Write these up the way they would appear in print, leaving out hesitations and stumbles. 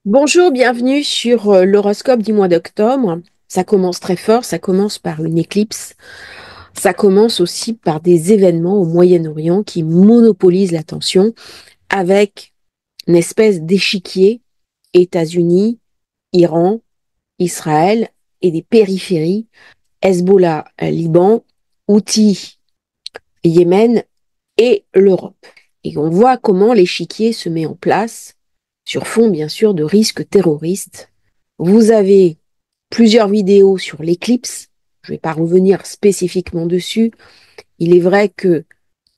Bonjour, bienvenue sur l'horoscope du mois d'octobre. Ça commence très fort, ça commence par une éclipse, ça commence aussi par des événements au Moyen-Orient qui monopolisent l'attention avec une espèce d'échiquier États-Unis, Iran, Israël et des périphéries, Hezbollah, Liban, Houthis, Yémen et l'Europe. Et on voit comment l'échiquier se met en place sur fond, bien sûr, de risques terroristes. Vous avez plusieurs vidéos sur l'éclipse. Je ne vais pas revenir spécifiquement dessus. Il est vrai que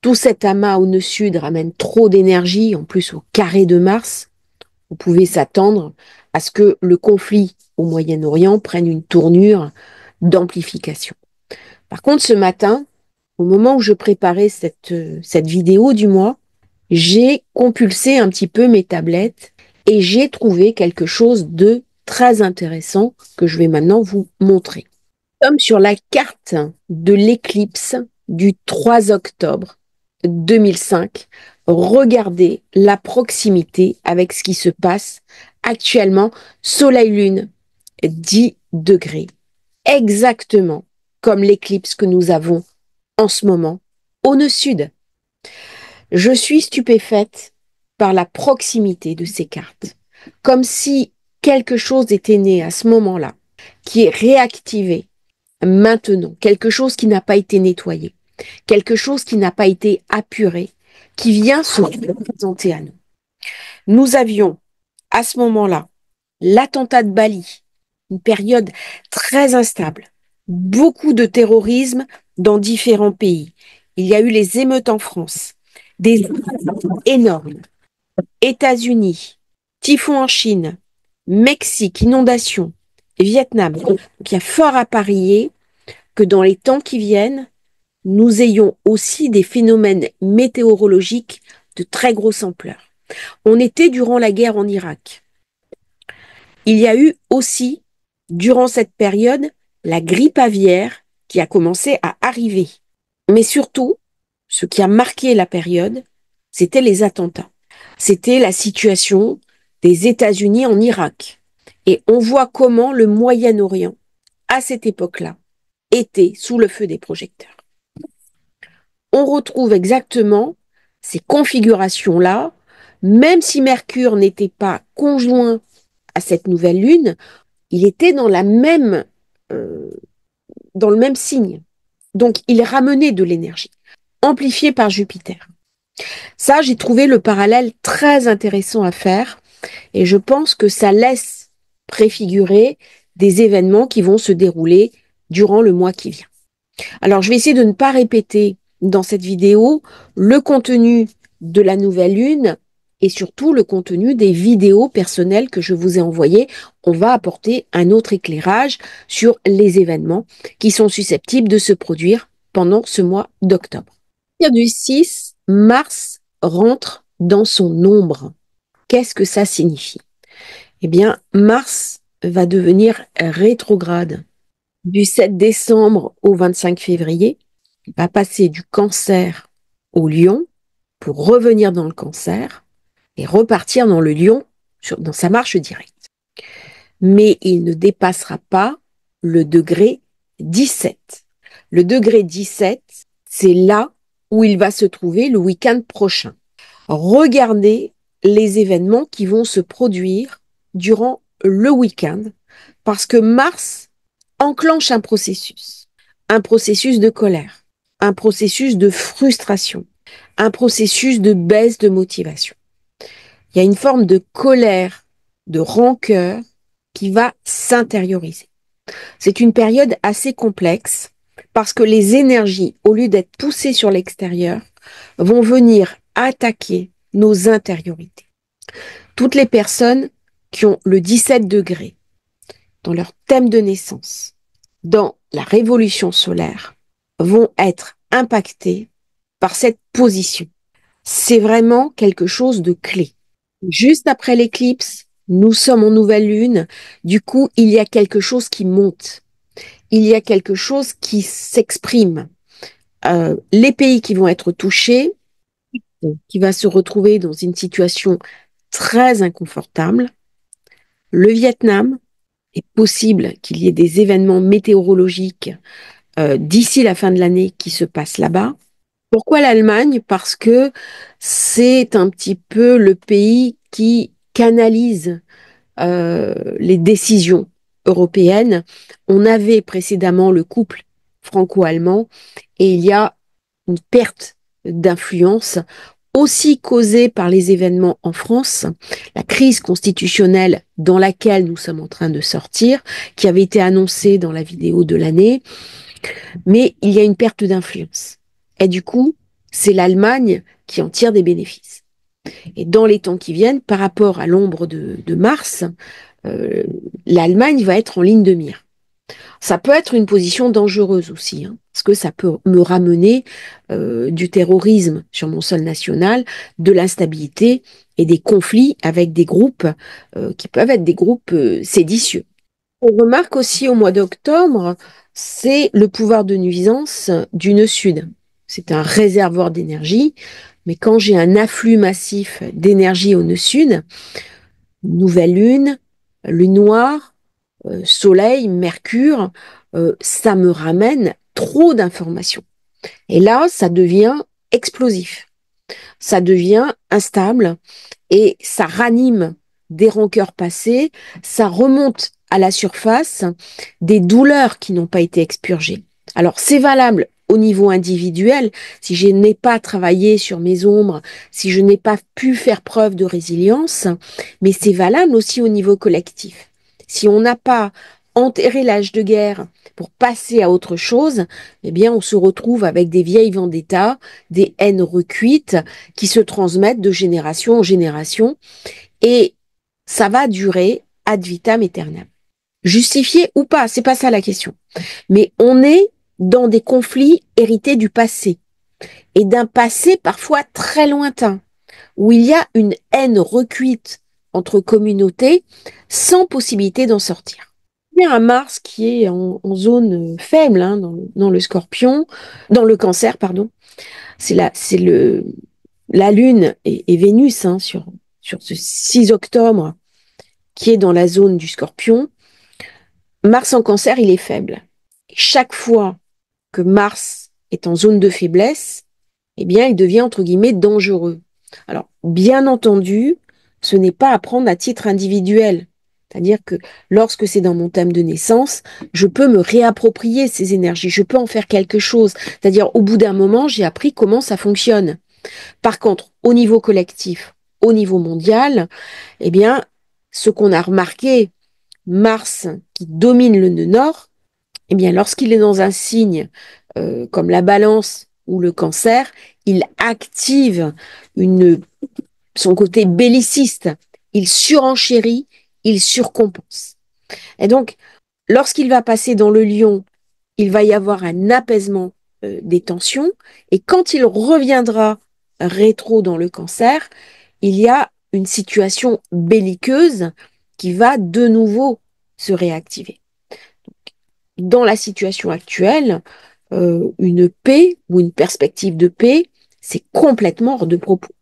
tout cet amas au nœud sud ramène trop d'énergie, en plus au carré de Mars. Vous pouvez s'attendre à ce que le conflit au Moyen-Orient prenne une tournure d'amplification. Par contre, ce matin, au moment où je préparais cette vidéo du mois, j'ai compulsé un petit peu mes tablettes et j'ai trouvé quelque chose de très intéressant que je vais maintenant vous montrer. Comme sur la carte de l'éclipse du 3 octobre 2005, regardez la proximité avec ce qui se passe actuellement, Soleil-Lune, 10 degrés, exactement comme l'éclipse que nous avons en ce moment au nœud sud. Je suis stupéfaite par la proximité de ces cartes, comme si quelque chose était né à ce moment-là, qui est réactivé maintenant, quelque chose qui n'a pas été nettoyé, quelque chose qui n'a pas été apuré, qui vient se présenter à nous. Nous avions à ce moment-là l'attentat de Bali, une période très instable, beaucoup de terrorisme dans différents pays. Il y a eu les émeutes en France, des énormes, États-Unis, typhon en Chine, Mexique, inondation, Vietnam. Donc, il y a fort à parier que dans les temps qui viennent, nous ayons aussi des phénomènes météorologiques de très grosse ampleur. On était durant la guerre en Irak. Il y a eu aussi, durant cette période, la grippe aviaire qui a commencé à arriver. Mais surtout, ce qui a marqué la période, c'était les attentats. C'était la situation des États-Unis en Irak. Et on voit comment le Moyen-Orient, à cette époque-là, était sous le feu des projecteurs. On retrouve exactement ces configurations-là, même si Mercure n'était pas conjoint à cette nouvelle lune, il était euh, dans le même signe. Donc, il ramenait de l'énergie, amplifiée par Jupiter. Ça, j'ai trouvé le parallèle très intéressant à faire et je pense que ça laisse préfigurer des événements qui vont se dérouler durant le mois qui vient. Alors, je vais essayer de ne pas répéter dans cette vidéo le contenu de la nouvelle lune et surtout le contenu des vidéos personnelles que je vous ai envoyées. On va apporter un autre éclairage sur les événements qui sont susceptibles de se produire pendant ce mois d'octobre. À partir du 6, Mars rentre dans son ombre. Qu'est-ce que ça signifie? Eh bien, Mars va devenir rétrograde du 7 décembre au 25 février. Il va passer du Cancer au Lion pour revenir dans le Cancer et repartir dans le Lion dans sa marche directe. Mais il ne dépassera pas le degré 17. Le degré 17, c'est là où il va se trouver le week-end prochain. Regardez les événements qui vont se produire durant le week-end parce que Mars enclenche un processus de colère, un processus de frustration, un processus de baisse de motivation. Il y a une forme de colère, de rancœur qui va s'intérioriser. C'est une période assez complexe parce que les énergies, au lieu d'être poussées sur l'extérieur, vont venir attaquer nos intériorités. Toutes les personnes qui ont le 17 degrés dans leur thème de naissance, dans la révolution solaire, vont être impactées par cette position. C'est vraiment quelque chose de clé. Juste après l'éclipse, nous sommes en nouvelle lune. Du coup, il y a quelque chose qui monte. Il y a quelque chose qui s'exprime. Les pays qui vont être touchés, qui va se retrouver dans une situation très inconfortable, le Vietnam, est possible qu'il y ait des événements météorologiques d'ici la fin de l'année qui se passent là-bas. Pourquoi l'Allemagne? Parce que c'est un petit peu le pays qui canalise les décisions européennes. On avait précédemment le couple franco-allemand et il y a une perte d'influence aussi causée par les événements en France, la crise constitutionnelle dans laquelle nous sommes en train de sortir, qui avait été annoncée dans la vidéo de l'année, mais il y a une perte d'influence. Et du coup, c'est l'Allemagne qui en tire des bénéfices. Et dans les temps qui viennent, par rapport à l'ombre de Mars, euh, l'Allemagne va être en ligne de mire. Ça peut être une position dangereuse aussi, hein, parce que ça peut me ramener du terrorisme sur mon sol national, de l'instabilité et des conflits avec des groupes qui peuvent être des groupes séditieux. On remarque aussi au mois d'octobre, c'est le pouvoir de nuisance du nœud sud. C'est un réservoir d'énergie, mais quand j'ai un afflux massif d'énergie au nœud sud, nouvelle lune, lune noire, Soleil, Mercure, ça me ramène trop d'informations. Et là, ça devient explosif, ça devient instable et ça ranime des rancœurs passées, ça remonte à la surface des douleurs qui n'ont pas été expurgées. Alors, c'est valable au niveau individuel, si je n'ai pas travaillé sur mes ombres, si je n'ai pas pu faire preuve de résilience, mais c'est valable aussi au niveau collectif. Si on n'a pas enterré l'âge de guerre pour passer à autre chose, eh bien, on se retrouve avec des vieilles vendettas, des haines recuites qui se transmettent de génération en génération et ça va durer ad vitam aeternam. Justifié ou pas, c'est pas ça la question. Mais on est dans des conflits hérités du passé et d'un passé parfois très lointain où il y a une haine recuite entre communautés sans possibilité d'en sortir. Il y a un Mars qui est en zone faible hein, dans le Scorpion, dans le Cancer, pardon. C'est la Lune et Vénus hein, sur ce 6 octobre qui est dans la zone du Scorpion. Mars en Cancer, il est faible. Et chaque fois que Mars est en zone de faiblesse, eh bien, il devient entre guillemets dangereux. Alors, bien entendu, ce n'est pas à prendre à titre individuel. C'est-à-dire que lorsque c'est dans mon thème de naissance, je peux me réapproprier ces énergies, je peux en faire quelque chose. C'est-à-dire, au bout d'un moment, j'ai appris comment ça fonctionne. Par contre, au niveau collectif, au niveau mondial, eh bien, ce qu'on a remarqué, Mars qui domine le nœud nord, eh bien, lorsqu'il est dans un signe comme la balance ou le cancer, il active son côté belliciste. Il surenchérit, il surcompense. Et donc, lorsqu'il va passer dans le lion, il va y avoir un apaisement des tensions. Et quand il reviendra rétro dans le cancer, il y a une situation belliqueuse qui va de nouveau se réactiver. Dans la situation actuelle, une paix ou une perspective de paix, c'est complètement hors de propos.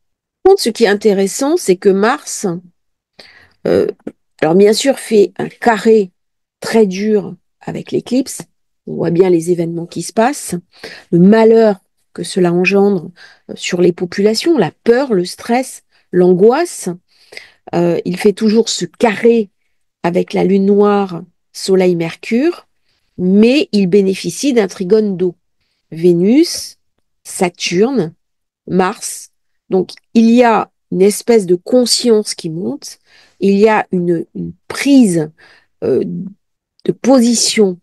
Ce qui est intéressant, c'est que Mars, euh, alors bien sûr, fait un carré très dur avec l'éclipse. On voit bien les événements qui se passent, le malheur que cela engendre sur les populations, la peur, le stress, l'angoisse. Il fait toujours ce carré avec la lune noire, Soleil, Mercure, mais il bénéficie d'un trigone d'eau. Vénus, Saturne, Mars. Donc, il y a une espèce de conscience qui monte, il y a une prise de position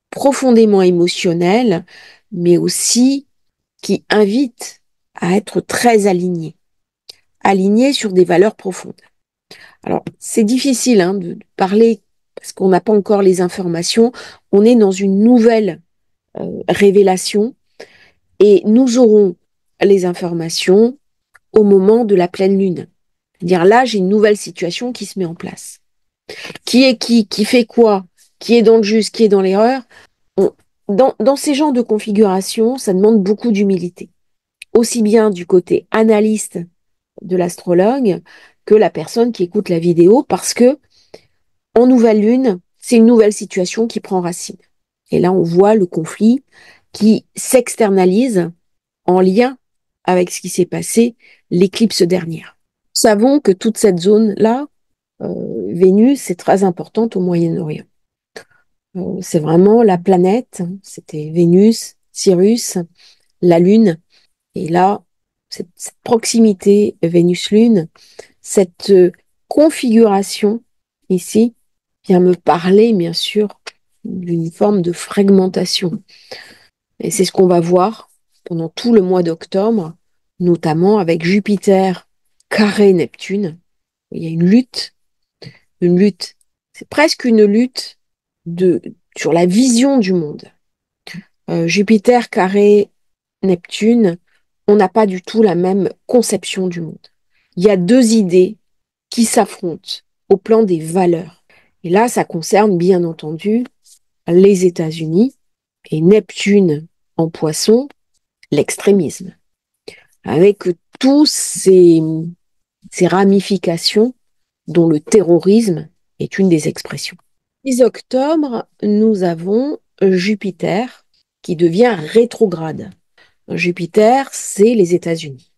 profondément émotionnelle, mais aussi qui invite à être très aligné sur des valeurs profondes. Alors, c'est difficile hein, de parler parce qu'on n'a pas encore les informations. On est dans une nouvelle révélation et nous aurons les informations au moment de la pleine lune. C'est-à-dire là, j'ai une nouvelle situation qui se met en place. Qui est qui fait quoi, qui est dans le juste, qui est dans l'erreur. Dans ces genres de configuration, ça demande beaucoup d'humilité. Aussi bien du côté analyste de l'astrologue que la personne qui écoute la vidéo parce que En nouvelle lune, c'est une nouvelle situation qui prend racine. Et là, on voit le conflit qui s'externalise en lien avec ce qui s'est passé l'éclipse dernière. Nous savons que toute cette zone-là, Vénus, est très importante au Moyen-Orient. C'est vraiment la planète, c'était Vénus, Cyrus, la Lune, et là, cette proximité Vénus-Lune, cette configuration ici vient me parler, bien sûr, d'une forme de fragmentation. Et c'est ce qu'on va voir pendant tout le mois d'octobre, notamment avec Jupiter carré Neptune. Il y a une lutte. C'est presque une lutte sur la vision du monde. Jupiter carré Neptune, on n'a pas du tout la même conception du monde. Il y a deux idées qui s'affrontent au plan des valeurs. Et là, ça concerne bien entendu les États-Unis et Neptune en poisson, l'extrémisme, avec tous ces ramifications dont le terrorisme est une des expressions. 10 octobre, nous avons Jupiter qui devient rétrograde. Jupiter, c'est les États-Unis.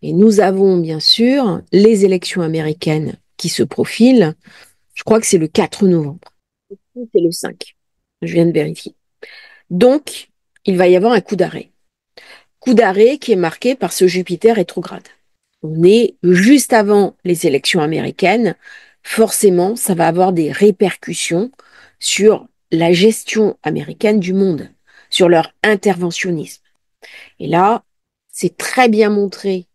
Et nous avons bien sûr les élections américaines qui se profilent. Je crois que c'est le 4 novembre. C'est le 5. Je viens de vérifier. Donc, il va y avoir un coup d'arrêt. Coup d'arrêt qui est marqué par ce Jupiter rétrograde. On est juste avant les élections américaines. Forcément, ça va avoir des répercussions sur la gestion américaine du monde, sur leur interventionnisme. Et là, c'est très bien montré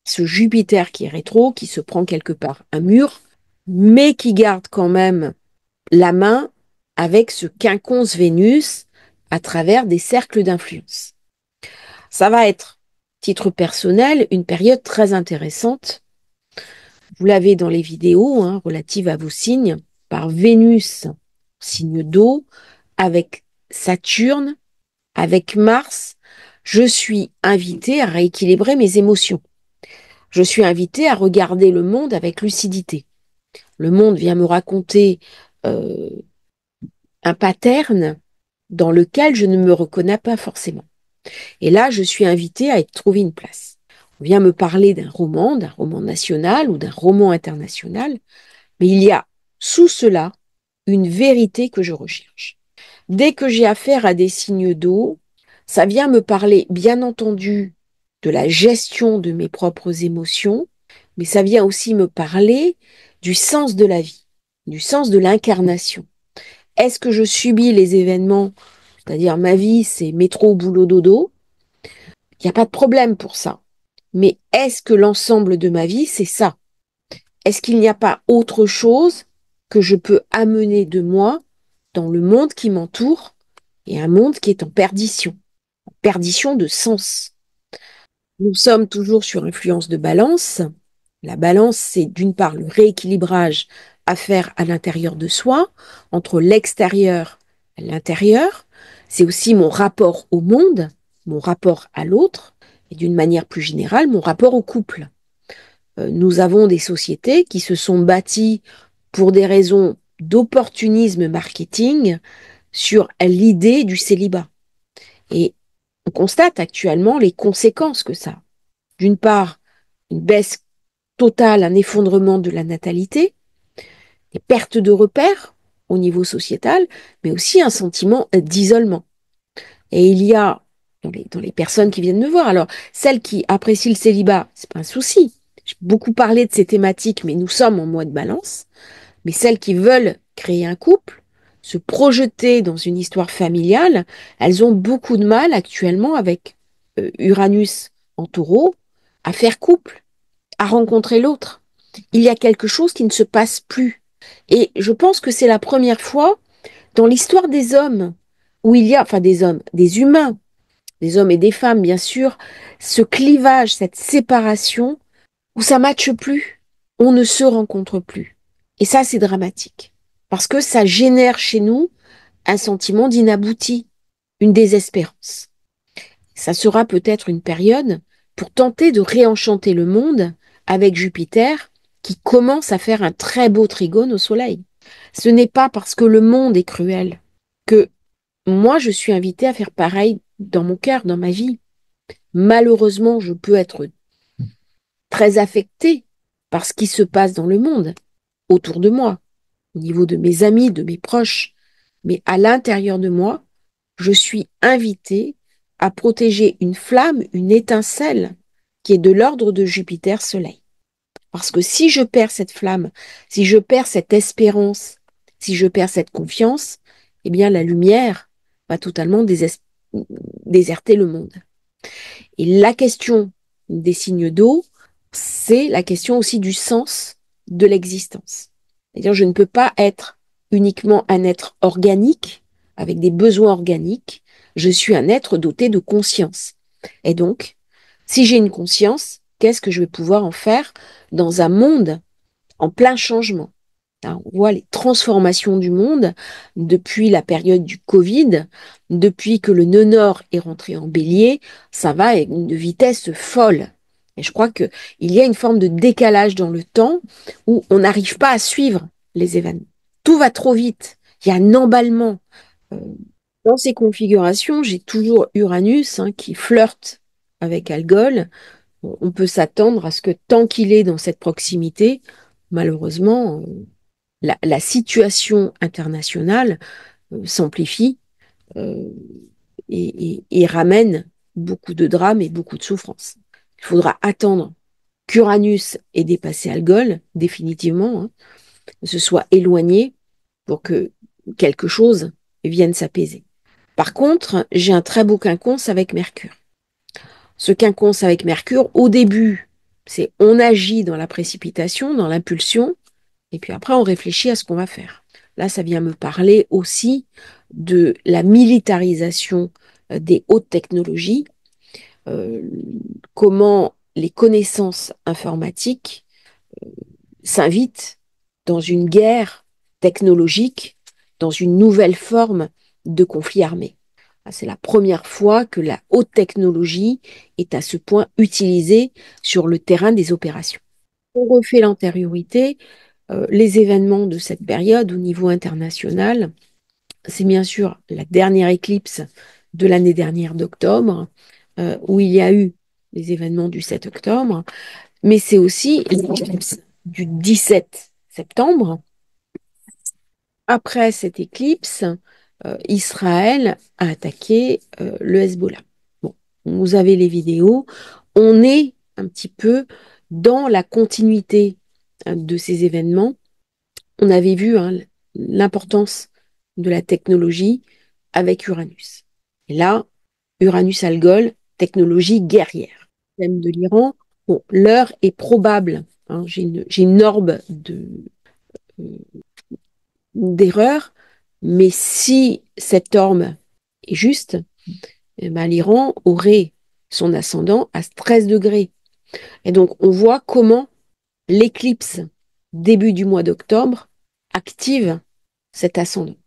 ce Jupiter qui est rétro, qui se prend quelque part un mur, mais qui garde quand même la main avec ce quinconce Vénus à travers des cercles d'influence. Ça va être, titre personnel, une période très intéressante. Vous l'avez dans les vidéos relatives à vos signes, par Vénus, signe d'eau, avec Saturne, avec Mars. Je suis invitée à rééquilibrer mes émotions. Je suis invitée à regarder le monde avec lucidité. Le monde vient me raconter euh, un pattern dans lequel je ne me reconnais pas forcément. Et là, je suis invitée à y trouver une place. On vient me parler d'un roman national ou d'un roman international, mais il y a sous cela une vérité que je recherche. Dès que j'ai affaire à des signes d'eau, ça vient me parler, bien entendu, de la gestion de mes propres émotions, mais ça vient aussi me parler du sens de la vie, du sens de l'incarnation. Est-ce que je subis les événements, c'est-à-dire ma vie, c'est métro, boulot, dodo? Il n'y a pas de problème pour ça. Mais est-ce que l'ensemble de ma vie, c'est ça? Est-ce qu'il n'y a pas autre chose que je peux amener de moi dans le monde qui m'entoure et un monde qui est en perdition de sens? Nous sommes toujours sur influence de balance. La balance, c'est d'une part le rééquilibrage à faire à l'intérieur de soi, entre l'extérieur et l'intérieur. C'est aussi mon rapport au monde, mon rapport à l'autre, et d'une manière plus générale, mon rapport au couple. Nous avons des sociétés qui se sont bâties pour des raisons d'opportunisme marketing sur l'idée du célibat. Et on constate actuellement les conséquences que ça a. D'une part, une baisse totale, un effondrement de la natalité, des pertes de repères au niveau sociétal, mais aussi un sentiment d'isolement. Et il y a dans les personnes qui viennent me voir, alors celles qui apprécient le célibat, c'est pas un souci. J'ai beaucoup parlé de ces thématiques, mais nous sommes en mois de balance. Mais celles qui veulent créer un couple, se projeter dans une histoire familiale, elles ont beaucoup de mal actuellement avec Uranus en taureau à faire couple, à rencontrer l'autre. Il y a quelque chose qui ne se passe plus. Et je pense que c'est la première fois dans l'histoire des hommes où il y a, enfin des hommes, des humains, des hommes et des femmes bien sûr, ce clivage, cette séparation où ça matche plus, on ne se rencontre plus. Et ça, c'est dramatique. Parce que ça génère chez nous un sentiment d'inabouti, une désespérance. Ça sera peut-être une période pour tenter de réenchanter le monde avec Jupiter qui commence à faire un très beau trigone au Soleil. Ce n'est pas parce que le monde est cruel que moi, je suis invitée à faire pareil dans mon cœur, dans ma vie. Malheureusement, je peux être très affectée par ce qui se passe dans le monde, autour de moi, au niveau de mes amis, de mes proches. Mais à l'intérieur de moi, je suis invitée à protéger une flamme, une étincelle qui est de l'ordre de Jupiter-Soleil. Parce que si je perds cette flamme, si je perds cette espérance, si je perds cette confiance, eh bien la lumière va totalement déserter le monde. Et la question des signes d'eau, c'est la question aussi du sens de l'existence. C'est-à-dire, je ne peux pas être uniquement un être organique, avec des besoins organiques, je suis un être doté de conscience. Et donc, si j'ai une conscience, qu'est-ce que je vais pouvoir en faire dans un monde en plein changement? On voit les transformations du monde depuis la période du Covid, depuis que le nœud nord est rentré en bélier, ça va à une vitesse folle. Et je crois qu'il y a une forme de décalage dans le temps où on n'arrive pas à suivre les événements. Tout va trop vite. Il y a un emballement. Euh, Dans ces configurations, j'ai toujours Uranus qui flirte avec Algol. On peut s'attendre à ce que tant qu'il est dans cette proximité, malheureusement, la situation internationale s'amplifie euh, et ramène beaucoup de drames et beaucoup de souffrances. Il faudra attendre qu'Uranus ait dépassé Algol, définitivement, se soit éloigné pour que quelque chose vienne s'apaiser. Par contre, j'ai un très beau quinconce avec Mercure. Ce quinconce avec Mercure, au début, c'est on agit dans la précipitation, dans l'impulsion, et puis après, on réfléchit à ce qu'on va faire. Là, ça vient me parler aussi de la militarisation des hautes technologies, euh, comment les connaissances informatiques s'invitent dans une guerre technologique, dans une nouvelle forme de conflit armé. C'est la première fois que la haute technologie est à ce point utilisée sur le terrain des opérations. On refait l'antériorité, les événements de cette période au niveau international, c'est bien sûr la dernière éclipse de l'année dernière d'octobre, où il y a eu les événements du 7 octobre, mais c'est aussi l'éclipse du 17 septembre. Après cette éclipse, Israël a attaqué le Hezbollah. Bon, vous avez les vidéos. On est un petit peu dans la continuité de ces événements. On avait vu l'importance de la technologie avec Uranus. Et là, Uranus-Algol, technologie guerrière. Thème de l'Iran, bon, l'heure est probable. J'ai une orbe euh, d'erreur, mais si cette orbe est juste, eh ben, l'Iran aurait son ascendant à 13 degrés. Et donc, on voit comment l'éclipse début du mois d'octobre active cet ascendant.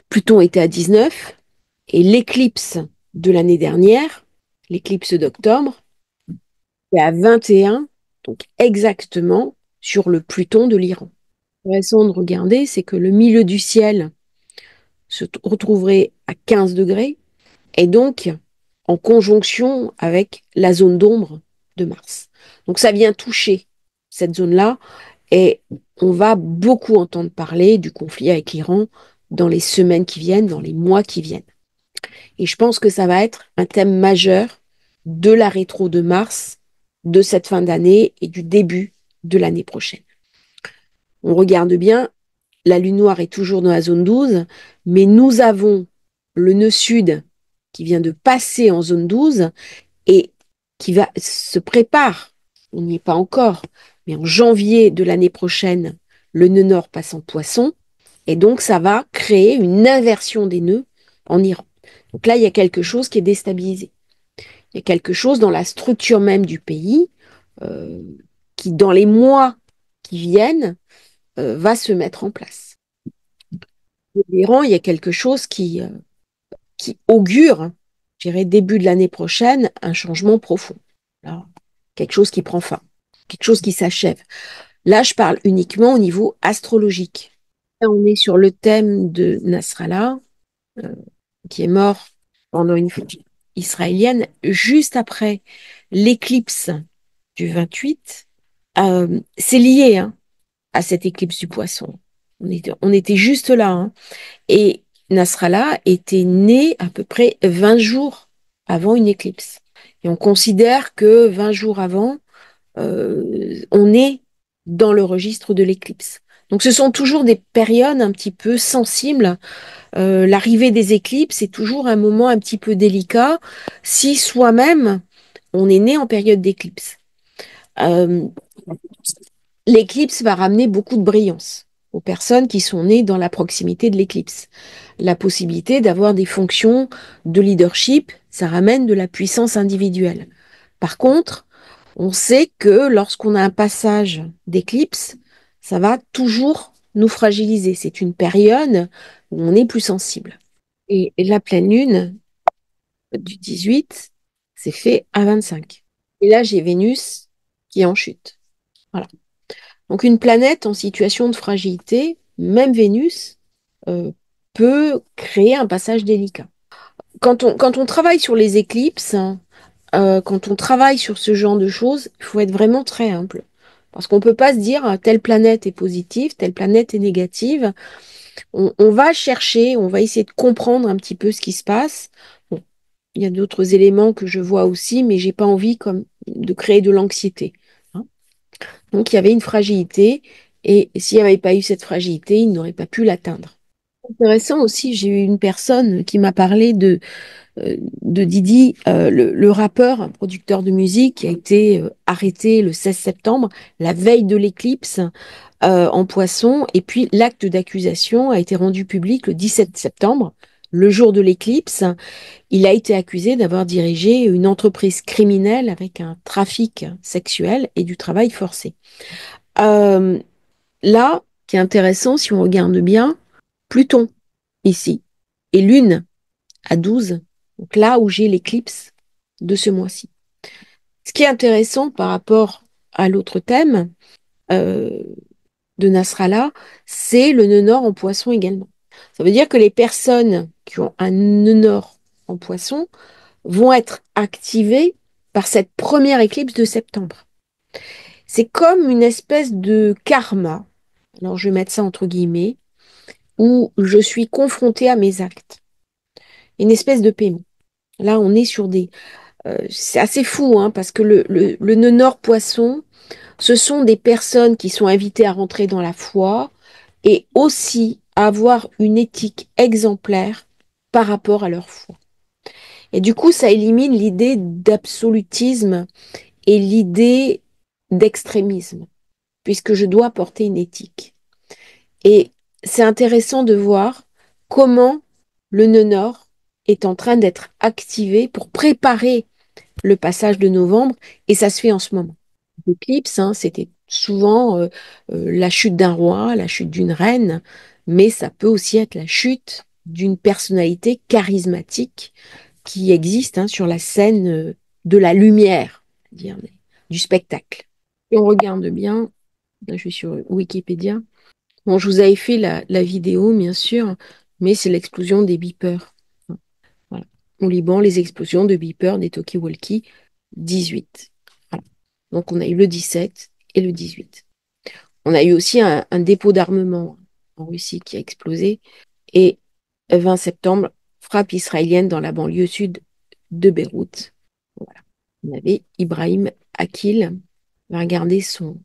Pluton était à 19 et l'éclipse de l'année dernière, l'éclipse d'octobre, est à 21, donc exactement sur le Pluton de l'Iran. Intéressant de regarder, c'est que le milieu du ciel se retrouverait à 15 degrés et donc en conjonction avec la zone d'ombre de Mars. Donc ça vient toucher cette zone-là et on va beaucoup entendre parler du conflit avec l'Iran dans les semaines qui viennent, dans les mois qui viennent. Et je pense que ça va être un thème majeur de la rétro de Mars, de cette fin d'année et du début de l'année prochaine. On regarde bien, la Lune noire est toujours dans la zone 12, mais nous avons le nœud sud qui vient de passer en zone 12 et qui se prépare, on n'y est pas encore, mais en janvier de l'année prochaine, le nœud nord passe en poisson, et donc ça va créer une inversion des nœuds en Iran. Donc là, il y a quelque chose qui est déstabilisé. Il y a quelque chose dans la structure même du pays euh, qui, dans les mois qui viennent, va se mettre en place. L'Iran, il y a quelque chose qui augure, je dirais, début de l'année prochaine, un changement profond. Alors, quelque chose qui prend fin, quelque chose qui s'achève. Là, je parle uniquement au niveau astrologique. Là, on est sur le thème de Nasrallah, euh, qui est mort pendant une fête israélienne, juste après l'éclipse du 28. C'est lié, hein, à cette éclipse du poisson. On était juste là, hein. Et Nasrallah était né à peu près 20 jours avant une éclipse. Et on considère que 20 jours avant, on est dans le registre de l'éclipse. Donc ce sont toujours des périodes un petit peu sensibles. L'arrivée des éclipses est toujours un moment un petit peu délicat si soi-même on est né en période d'éclipse. Euh, L'éclipse va ramener beaucoup de brillance aux personnes qui sont nées dans la proximité de l'éclipse. La possibilité d'avoir des fonctions de leadership, ça ramène de la puissance individuelle. Par contre, on sait que lorsqu'on a un passage d'éclipse, ça va toujours nous fragiliser. C'est une période où on est plus sensible. Et la pleine lune du 18, c'est fait à 25. Et là, j'ai Vénus qui est en chute. Voilà. Donc une planète en situation de fragilité, même Vénus, euh, peut créer un passage délicat. Quand on travaille sur les éclipses, quand on travaille sur ce genre de choses, il faut être vraiment très humble. Parce qu'on ne peut pas se dire telle planète est positive, telle planète est négative. On va chercher, on va essayer de comprendre un petit peu ce qui se passe. Bon, il y a d'autres éléments que je vois aussi, mais j'ai pas envie comme de créer de l'anxiété, hein. Donc il y avait une fragilité, et s'il n'y avait pas eu cette fragilité, il n'aurait pas pu l'atteindre. Intéressant aussi, j'ai eu une personne qui m'a parlé de Didi, le rappeur, un producteur de musique, qui a été arrêté le 16 septembre, la veille de l'éclipse, en Poisson, et puis l'acte d'accusation a été rendu public le 17 septembre, le jour de l'éclipse. Il a été accusé d'avoir dirigé une entreprise criminelle avec un trafic sexuel et du travail forcé. Euh, Là, qui est intéressant, si on regarde bien, Pluton, ici, et Lune à 12, donc là où j'ai l'éclipse de ce mois-ci. Ce qui est intéressant par rapport à l'autre thème euh, de Nasrallah, c'est le nœud nord en poisson également. Ça veut dire que les personnes qui ont un nœud nord en poisson vont être activées par cette première éclipse de septembre. C'est comme une espèce de karma, alors je vais mettre ça entre guillemets, où je suis confrontée à mes actes. Une espèce de paiement. Là, on est sur des... c'est assez fou, hein, parce que le nœud nord poisson, ce sont des personnes qui sont invitées à rentrer dans la foi et aussi à avoir une éthique exemplaire par rapport à leur foi. Et du coup, ça élimine l'idée d'absolutisme et l'idée d'extrémisme, puisque je dois porter une éthique. Et c'est intéressant de voir comment le nœud nord est en train d'être activé pour préparer le passage de novembre, et ça se fait en ce moment. L'éclipse, hein, c'était souvent la chute d'un roi, la chute d'une reine, mais ça peut aussi être la chute d'une personnalité charismatique qui existe, hein, sur la scène de la lumière, c'est-à-dire du spectacle. Et on regarde bien, là, je suis sur Wikipédia. Bon, je vous avais fait la vidéo, bien sûr, mais c'est l'explosion des beepers. Voilà. Au Liban, les explosions de beepers des talkie-walkie 18. Voilà. Donc, on a eu le 17 et le 18. On a eu aussi un dépôt d'armement en Russie qui a explosé. Et 20 septembre, frappe israélienne dans la banlieue sud de Beyrouth. Voilà. On avait Ibrahim Akil. On va regarder son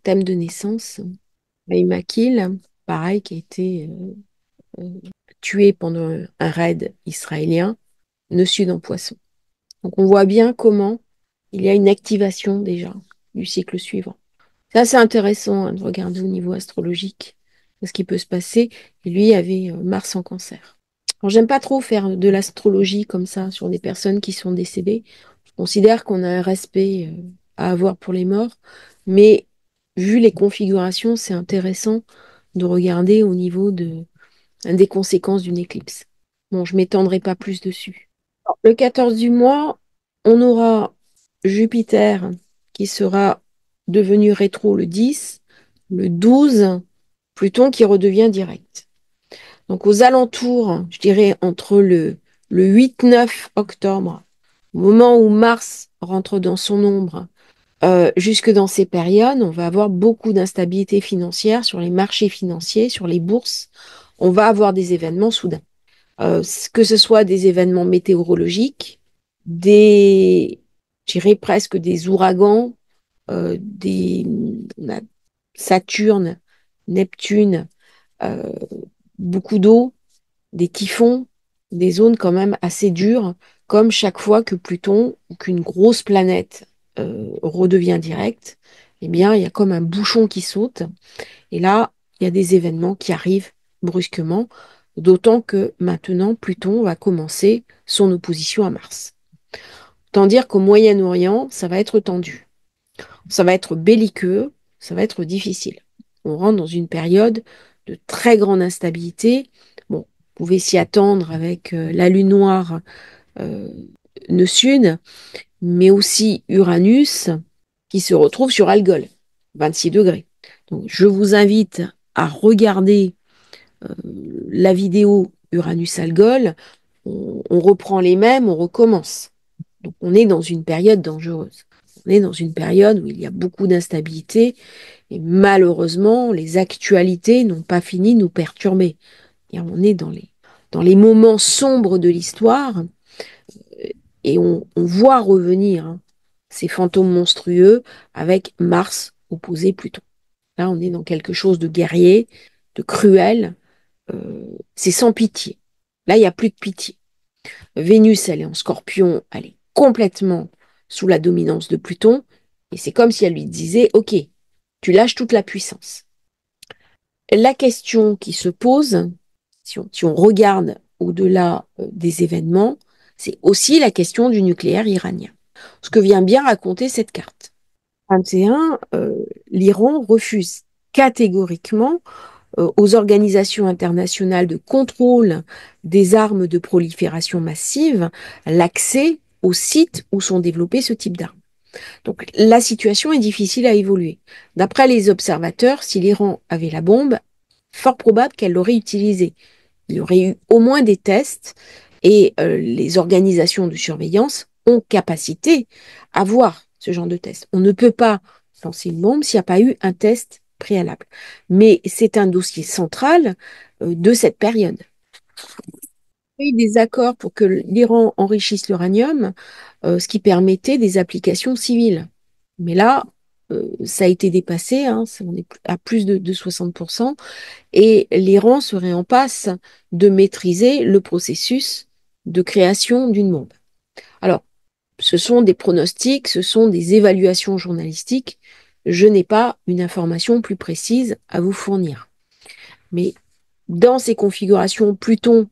thème de naissance. Ibrahim Akil, pareil, qui a été tué pendant un raid israélien, nœud sud en poisson. Donc on voit bien comment il y a une activation déjà du cycle suivant. C'est assez intéressant, hein, de regarder au niveau astrologique ce qui peut se passer. Et lui avait Mars en cancer. Alors j'aime pas trop faire de l'astrologie comme ça sur des personnes qui sont décédées. Je considère qu'on a un respect à avoir pour les morts, mais vu les configurations, c'est intéressant de regarder au niveau des conséquences d'une éclipse. Bon, je m'étendrai pas plus dessus. Le 14 du mois, on aura Jupiter qui sera devenu rétro le 10, Le 12, Pluton qui redevient direct. Donc aux alentours, je dirais entre le 8-9 octobre, au moment où Mars rentre dans son ombre, jusque dans ces périodes, on va avoir beaucoup d'instabilité financière sur les marchés financiers, sur les bourses. On va avoir des événements soudains. Que ce soit des événements météorologiques, je dirais presque des ouragans, on a Saturne, Neptune, euh, beaucoup d'eau, des typhons, des zones quand même assez dures, comme chaque fois que Pluton ou qu'une grosse planète redevient directe, eh bien, il y a comme un bouchon qui saute. Et là, il y a des événements qui arrivent brusquement, d'autant que maintenant, Pluton va commencer son opposition à Mars. Autant dire qu'au Moyen-Orient, ça va être tendu. Ça va être belliqueux, ça va être difficile. On rentre dans une période de très grande instabilité. Bon, vous pouvez s'y attendre avec la lune noire euh, nœud sud, mais aussi Uranus qui se retrouve sur Algol, 26 degrés. Donc, je vous invite à regarder la vidéo Uranus-Algol. On reprend les mêmes, on recommence. Donc, on est dans une période dangereuse. On est dans une période où il y a beaucoup d'instabilité et malheureusement, les actualités n'ont pas fini de nous perturber. Et on est dans les moments sombres de l'histoire et on voit revenir ces fantômes monstrueux avec Mars opposé Pluton. Là, on est dans quelque chose de guerrier, de cruel. C'est sans pitié. Là, il n'y a plus de pitié. Vénus, elle est en Scorpion, elle est complètement sous la dominance de Pluton. Et c'est comme si elle lui disait, OK, tu lâches toute la puissance. La question qui se pose, si on regarde au-delà des événements, c'est aussi la question du nucléaire iranien. Ce que vient bien raconter cette carte. 21, l'Iran refuse catégoriquement aux organisations internationales de contrôle des armes de prolifération massive l'accès aux sites où sont développés ce type d'armes. Donc la situation est difficile à évoluer. D'après les observateurs, si l'Iran avait la bombe, fort probable qu'elle l'aurait utilisée. Il y aurait eu au moins des tests et les organisations de surveillance ont capacité à voir ce genre de test. On ne peut pas lancer une bombe s'il n'y a pas eu un test préalable. Mais c'est un dossier central de cette période. Il y a eu des accords pour que l'Iran enrichisse l'uranium, ce qui permettait des applications civiles. Mais là, ça a été dépassé, hein, on est à plus de 60%, et l'Iran serait en passe de maîtriser le processus de création d'une bombe. Alors, ce sont des pronostics, ce sont des évaluations journalistiques. Je n'ai pas une information plus précise à vous fournir. Mais dans ces configurations, Pluton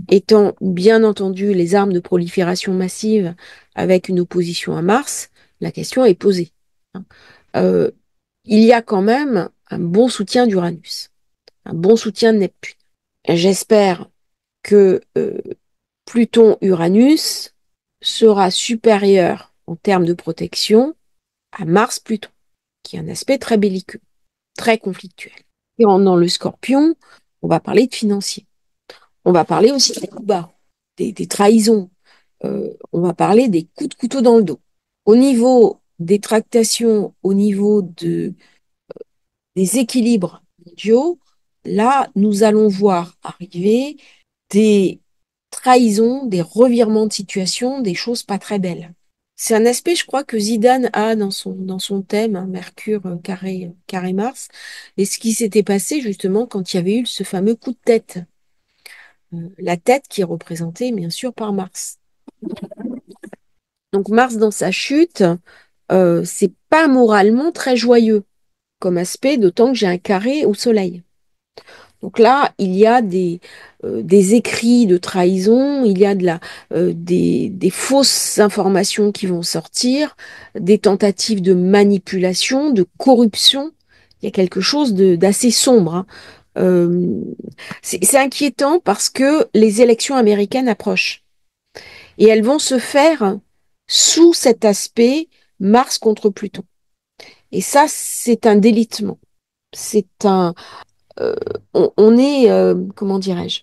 étant bien entendu les armes de prolifération massive avec une opposition à Mars, la question est posée. Euh, il y a quand même un bon soutien d'Uranus, un bon soutien de Neptune. J'espère que Pluton-Uranus sera supérieur en termes de protection à Mars-Pluton, qui est un aspect très belliqueux, très conflictuel. Et dans le Scorpion, on va parler de financier. On va parler aussi des coups bas, des trahisons. On va parler des coups de couteau dans le dos. Au niveau des tractations, au niveau des équilibres mondiaux, là, nous allons voir arriver des trahisons, des revirements de situation, des choses pas très belles. C'est un aspect, je crois, que Zidane a dans son thème, hein, Mercure carré Mars, et ce qui s'était passé justement quand il y avait eu ce fameux coup de tête. La tête qui est représentée, bien sûr, par Mars. Donc Mars dans sa chute, c'est pas moralement très joyeux comme aspect, d'autant que j'ai un carré au Soleil. Donc là, il y a des écrits de trahison, il y a des fausses informations qui vont sortir, des tentatives de manipulation, de corruption. Il y a quelque chose d'assez sombre, hein. Euh, c'est inquiétant parce que les élections américaines approchent et elles vont se faire sous cet aspect Mars contre Pluton. Et ça, c'est un délitement. C'est un, euh, on est, comment dirais-je,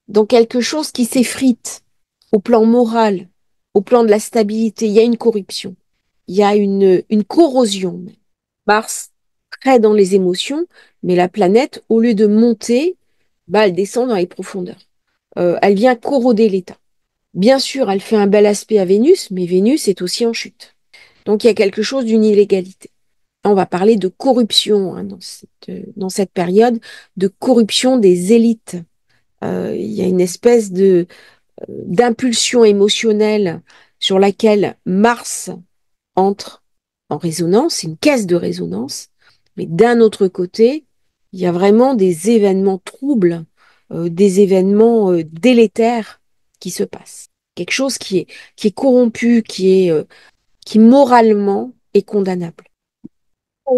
dans quelque chose qui s'effrite au plan moral, au plan de la stabilité. Il y a une corruption, il y a une corrosion. Mars, très dans les émotions, mais la planète, au lieu de monter, bah, elle descend dans les profondeurs. Elle vient corroder l'état. Bien sûr, elle fait un bel aspect à Vénus, mais Vénus est aussi en chute. Donc il y a quelque chose d'une illégalité. On va parler de corruption hein, dans cette période, de corruption des élites. Il y a une espèce de d'impulsion émotionnelle sur laquelle Mars entre en résonance, une caisse de résonance, mais d'un autre côté, il y a vraiment des événements troubles, des événements délétères qui se passent. Quelque chose qui est corrompu, qui moralement est condamnable.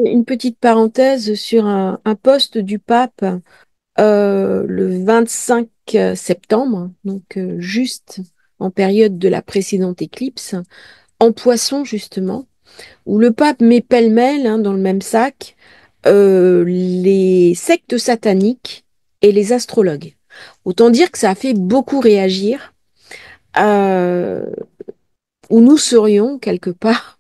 Une petite parenthèse sur un poste du pape le 25 septembre, donc juste en période de la précédente éclipse, en Poisson justement, où le pape met pêle-mêle hein, dans le même sac les sectes sataniques et les astrologues. Autant dire que ça a fait beaucoup réagir, euh, où nous serions quelque part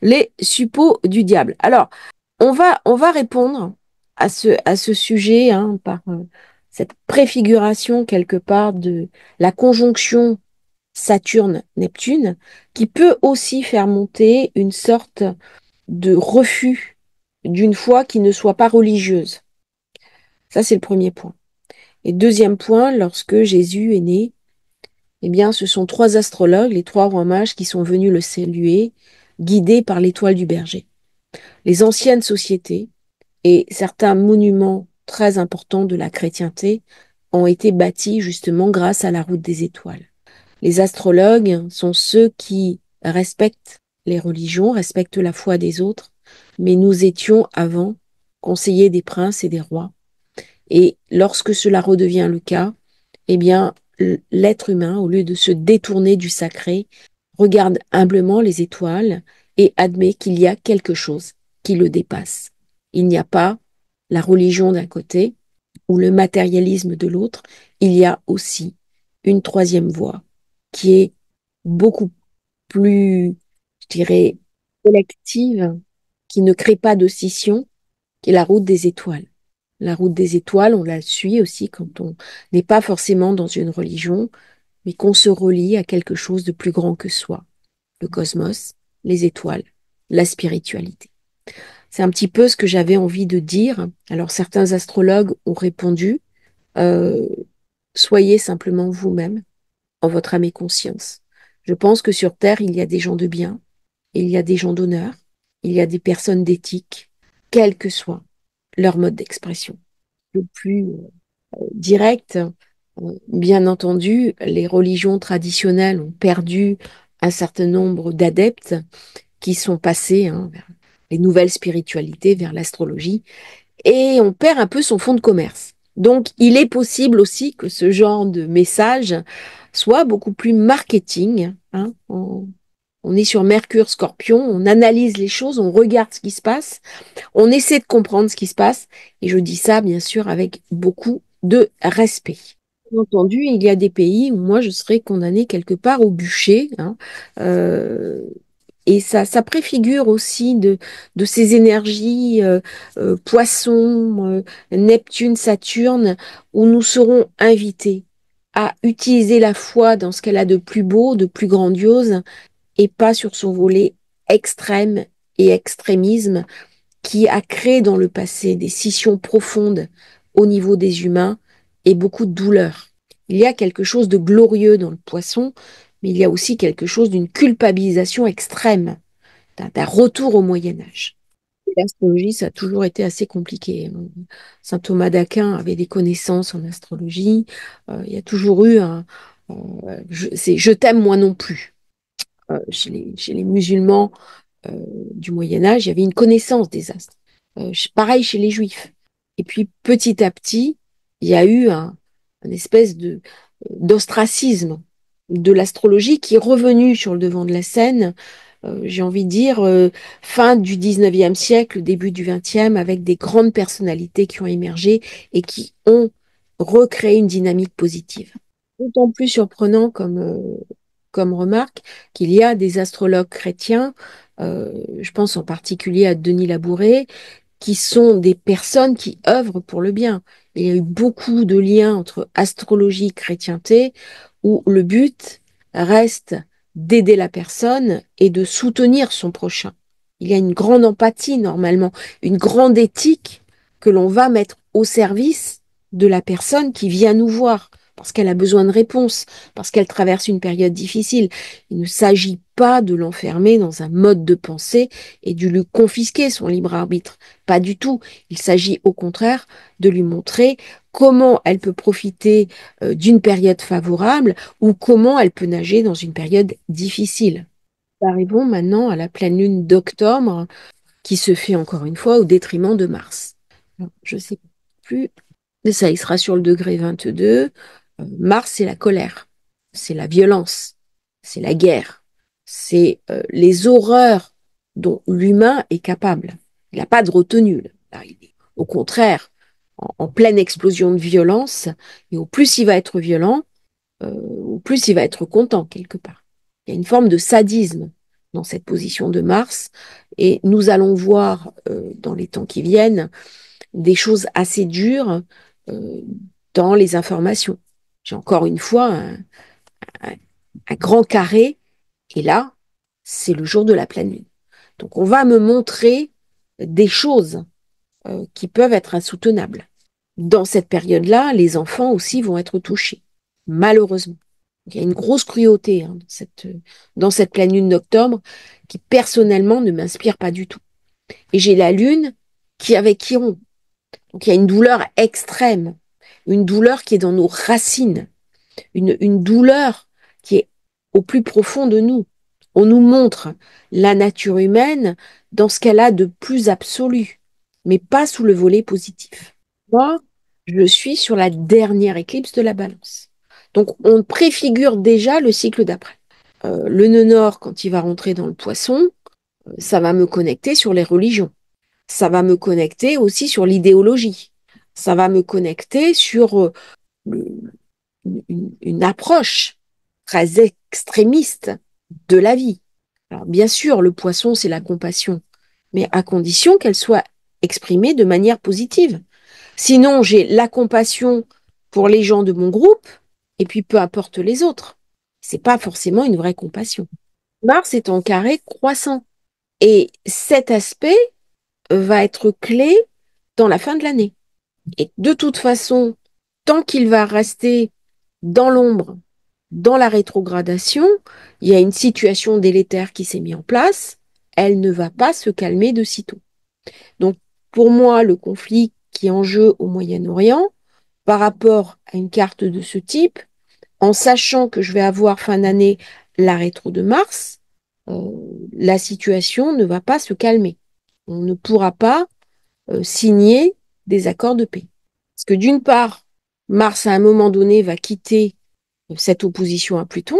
les suppôts du diable. Alors, on va répondre à ce sujet hein, par cette préfiguration quelque part de la conjonction Saturne-Neptune, qui peut aussi faire monter une sorte de refus d'une foi qui ne soit pas religieuse. Ça, c'est le premier point. Et deuxième point, lorsque Jésus est né, eh bien, ce sont trois astrologues, les trois rois mages, qui sont venus le saluer, guidés par l'étoile du berger. Les anciennes sociétés et certains monuments très importants de la chrétienté ont été bâtis justement grâce à la route des étoiles. Les astrologues sont ceux qui respectent les religions, respectent la foi des autres, mais nous étions avant conseillers des princes et des rois. Et lorsque cela redevient le cas, eh bien, l'être humain, au lieu de se détourner du sacré, regarde humblement les étoiles et admet qu'il y a quelque chose qui le dépasse. Il n'y a pas la religion d'un côté ou le matérialisme de l'autre, il y a aussi une troisième voie qui est beaucoup plus, je dirais, collective, qui ne crée pas de scission, qui est la route des étoiles. La route des étoiles, on la suit aussi quand on n'est pas forcément dans une religion, mais qu'on se relie à quelque chose de plus grand que soi, le cosmos, les étoiles, la spiritualité. C'est un petit peu ce que j'avais envie de dire. Alors certains astrologues ont répondu, euh, soyez simplement vous-même, en votre âme et conscience. Je pense que sur Terre, il y a des gens de bien, il y a des gens d'honneur, il y a des personnes d'éthique, quel que soit leur mode d'expression. Le plus direct, bien entendu, les religions traditionnelles ont perdu un certain nombre d'adeptes qui sont passés hein, vers les nouvelles spiritualités, vers l'astrologie, et on perd un peu son fonds de commerce. Donc, il est possible aussi que ce genre de message soit beaucoup plus marketing. Hein. On est sur Mercure Scorpion, on analyse les choses, on regarde ce qui se passe, on essaie de comprendre ce qui se passe, et je dis ça bien sûr avec beaucoup de respect. Bien entendu, il y a des pays où moi je serais condamnée quelque part au bûcher, hein, euh, et ça préfigure aussi de ces énergies Poisson, Neptune, Saturne, où nous serons invités à utiliser la foi dans ce qu'elle a de plus beau, de plus grandiose, et pas sur son volet extrême et extrémisme qui a créé dans le passé des scissions profondes au niveau des humains et beaucoup de douleur. Il y a quelque chose de glorieux dans le poisson, mais il y a aussi quelque chose d'une culpabilisation extrême, d'un retour au Moyen Âge. L'astrologie, ça a toujours été assez compliqué. Saint Thomas d'Aquin avait des connaissances en astrologie. Il y a toujours eu je t'aime moi non plus. Chez les musulmans, du Moyen Âge, il y avait une connaissance des astres. Pareil chez les Juifs. Et puis petit à petit, il y a eu un espèce de d'ostracisme de l'astrologie qui est revenu sur le devant de la scène j'ai envie de dire, fin du 19e siècle, début du 20e, avec des grandes personnalités qui ont émergé et qui ont recréé une dynamique positive. D'autant plus surprenant comme remarque qu'il y a des astrologues chrétiens, je pense en particulier à Denis Labouré, qui sont des personnes qui œuvrent pour le bien. Il y a eu beaucoup de liens entre astrologie et chrétienté, où le but reste d'aider la personne et de soutenir son prochain. Il y a une grande empathie normalement, une grande éthique que l'on va mettre au service de la personne qui vient nous voir, parce qu'elle a besoin de réponses, parce qu'elle traverse une période difficile. Il ne s'agit pas de l'enfermer dans un mode de pensée et de lui confisquer son libre arbitre. Pas du tout. Il s'agit au contraire de lui montrer comment elle peut profiter d'une période favorable ou comment elle peut nager dans une période difficile. Arrivons maintenant à la pleine lune d'octobre qui se fait encore une fois au détriment de Mars. Alors, je ne sais plus, mais ça, il sera sur le degré 22. Mars, c'est la colère, c'est la violence, c'est la guerre, c'est les horreurs dont l'humain est capable. Il n'a pas de retenue. Là. Il est, au contraire, en pleine explosion de violence, et au plus il va être violent, au plus il va être content quelque part. Il y a une forme de sadisme dans cette position de Mars, et nous allons voir dans les temps qui viennent des choses assez dures euh, dans les informations. J'ai encore une fois un- un grand carré, et là, c'est le jour de la pleine lune. Donc on va me montrer des choses qui peuvent être insoutenables. Dans cette période-là, les enfants aussi vont être touchés, malheureusement. Il y a une grosse cruauté hein, dans cette pleine lune d'octobre qui personnellement ne m'inspire pas du tout. Et j'ai la lune qui avec Chiron. Donc il y a une douleur extrême, une douleur qui est dans nos racines, une douleur qui est au plus profond de nous. On nous montre la nature humaine dans ce qu'elle a de plus absolu, mais pas sous le volet positif. Moi, je suis sur la dernière éclipse de la Balance. Donc, on préfigure déjà le cycle d'après. Le nœud nord, quand il va rentrer dans le Poisson, ça va me connecter sur les religions. Ça va me connecter aussi sur l'idéologie. Ça va me connecter sur le- une approche très extrémiste de la vie. Alors, bien sûr, le Poisson, c'est la compassion, mais à condition qu'elle soit exprimée de manière positive. Sinon, j'ai la compassion pour les gens de mon groupe, et puis peu importe les autres. C'est pas forcément une vraie compassion. Mars est en carré croissant. Et cet aspect va être clé dans la fin de l'année. Et de toute façon, tant qu'il va rester dans l'ombre, dans la rétrogradation, il y a une situation délétère qui s'est mise en place. Elle ne va pas se calmer de sitôt. Donc, pour moi, le conflit qui est en jeu au Moyen-Orient, par rapport à une carte de ce type, en sachant que je vais avoir fin d'année la rétro de Mars, euh, la situation ne va pas se calmer. On ne pourra pas signer des accords de paix. Parce que d'une part, Mars, à un moment donné, va quitter cette opposition à Pluton,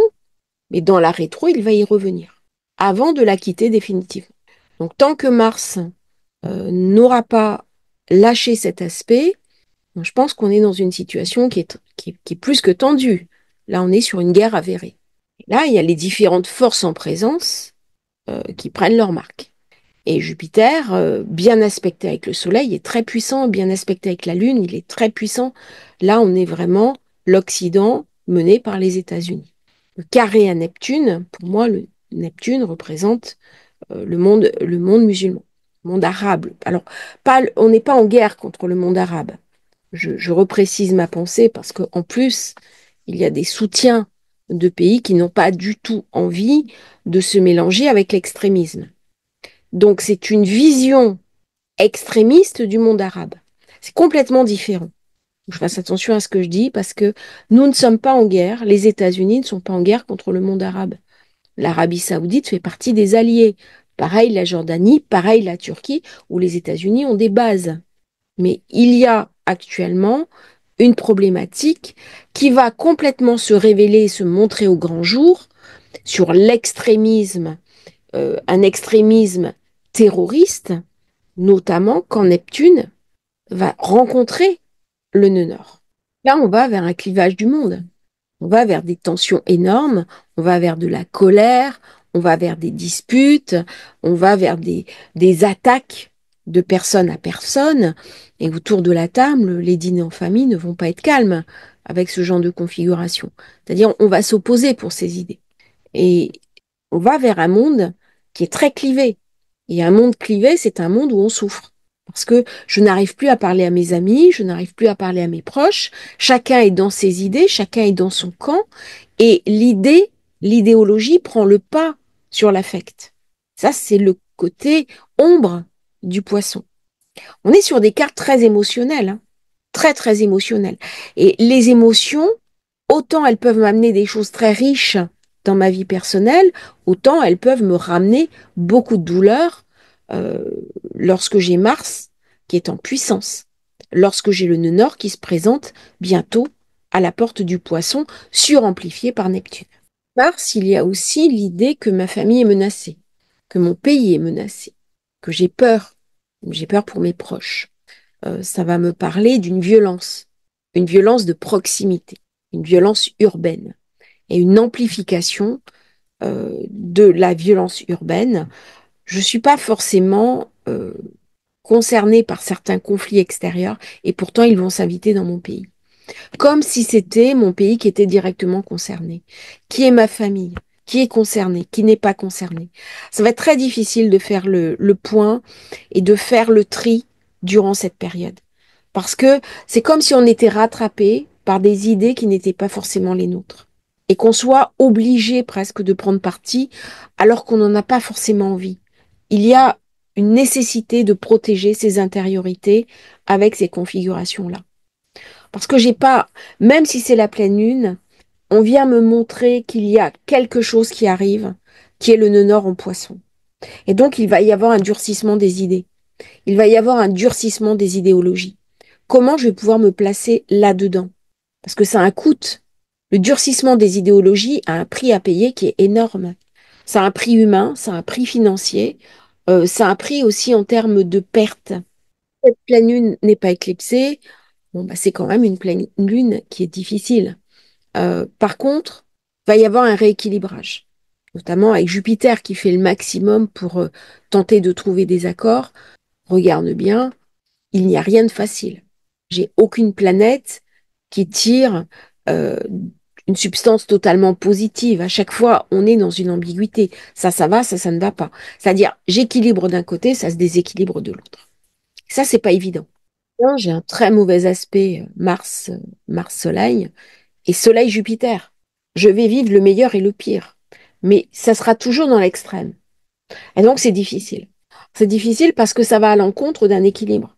mais dans la rétro, il va y revenir, avant de la quitter définitivement. Donc tant que Mars n'aura pas lâché cet aspect, je pense qu'on est dans une situation qui est plus que tendue. Là, on est sur une guerre avérée. Là, il y a les différentes forces en présence qui prennent leur marque. Et Jupiter, bien aspecté avec le Soleil, est très puissant, bien aspecté avec la Lune, il est très puissant. Là, on est vraiment l'Occident mené par les États-Unis. Le carré à Neptune, pour moi, le Neptune représente le monde musulman, le monde arabe. Alors, pas, on n'est pas en guerre contre le monde arabe. Je reprécise ma pensée parce qu'en plus, il y a des soutiens de pays qui n'ont pas du tout envie de se mélanger avec l'extrémisme. Donc, c'est une vision extrémiste du monde arabe. C'est complètement différent. Je fasse attention à ce que je dis parce que nous ne sommes pas en guerre, les États-Unis ne sont pas en guerre contre le monde arabe. L'Arabie saoudite fait partie des alliés. Pareil la Jordanie, pareil la Turquie, où les États-Unis ont des bases. Mais il y a actuellement une problématique qui va complètement se révéler et se montrer au grand jour sur l'extrémisme un extrémisme terroriste, notamment quand Neptune va rencontrer le nœud nord. Là, on va vers un clivage du monde. On va vers des tensions énormes, on va vers de la colère, on va vers des disputes, on va vers des attaques de personne à personne. Et autour de la table, les dîners en famille ne vont pas être calmes avec ce genre de configuration. C'est-à-dire, on va s'opposer pour ces idées. Et on va vers un monde qui est très clivé. Et un monde clivé, c'est un monde où on souffre. Parce que je n'arrive plus à parler à mes amis, je n'arrive plus à parler à mes proches. Chacun est dans ses idées, chacun est dans son camp. Et l'idéologie prend le pas sur l'affect. Ça, c'est le côté ombre du poisson. On est sur des cartes très émotionnelles, hein, très, très émotionnelles. Et les émotions, autant elles peuvent m'amener des choses très riches dans ma vie personnelle, autant elles peuvent me ramener beaucoup de douleurs euh, lorsque j'ai Mars qui est en puissance, lorsque j'ai le nœud nord qui se présente bientôt à la porte du poisson, suramplifié par Neptune. Mars, il y a aussi l'idée que ma famille est menacée, que mon pays est menacé, que j'ai peur pour mes proches. Ça va me parler d'une violence, une violence de proximité, une violence urbaine et une amplification de la violence urbaine. Je ne suis pas forcément concernée par certains conflits extérieurs et pourtant ils vont s'inviter dans mon pays. Comme si c'était mon pays qui était directement concerné. Qui est ma famille? Qui est concerné? Qui n'est pas concerné? Ça va être très difficile de faire le point et de faire le tri durant cette période. Parce que c'est comme si on était rattrapé par des idées qui n'étaient pas forcément les nôtres. Et qu'on soit obligé presque de prendre parti alors qu'on n'en a pas forcément envie. Il y a une nécessité de protéger ses intériorités avec ces configurations-là. Parce que j'ai pas, même si c'est la pleine lune, on vient me montrer qu'il y a quelque chose qui arrive, qui est le nœud nord en poisson. Et donc, il va y avoir un durcissement des idées. Il va y avoir un durcissement des idéologies. Comment je vais pouvoir me placer là-dedans? Parce que ça a un coût. Le durcissement des idéologies a un prix à payer qui est énorme. Ça a un prix humain, ça a un prix financier, ça a un prix aussi en termes de perte. Cette pleine lune n'est pas éclipsée, bon, bah, c'est quand même une pleine lune qui est difficile. Par contre, il va y avoir un rééquilibrage, notamment avec Jupiter qui fait le maximum pour tenter de trouver des accords. Regarde bien, il n'y a rien de facile. J'ai aucune planète qui tire euh, une substance totalement positive. À chaque fois, on est dans une ambiguïté. Ça va, ça ne va pas. C'est-à-dire, j'équilibre d'un côté, ça se déséquilibre de l'autre. Ça, c'est pas évident. J'ai un très mauvais aspect Mars-Soleil et Soleil-Jupiter. Je vais vivre le meilleur et le pire, mais ça sera toujours dans l'extrême. Et donc c'est difficile. C'est difficile parce que ça va à l'encontre d'un équilibre,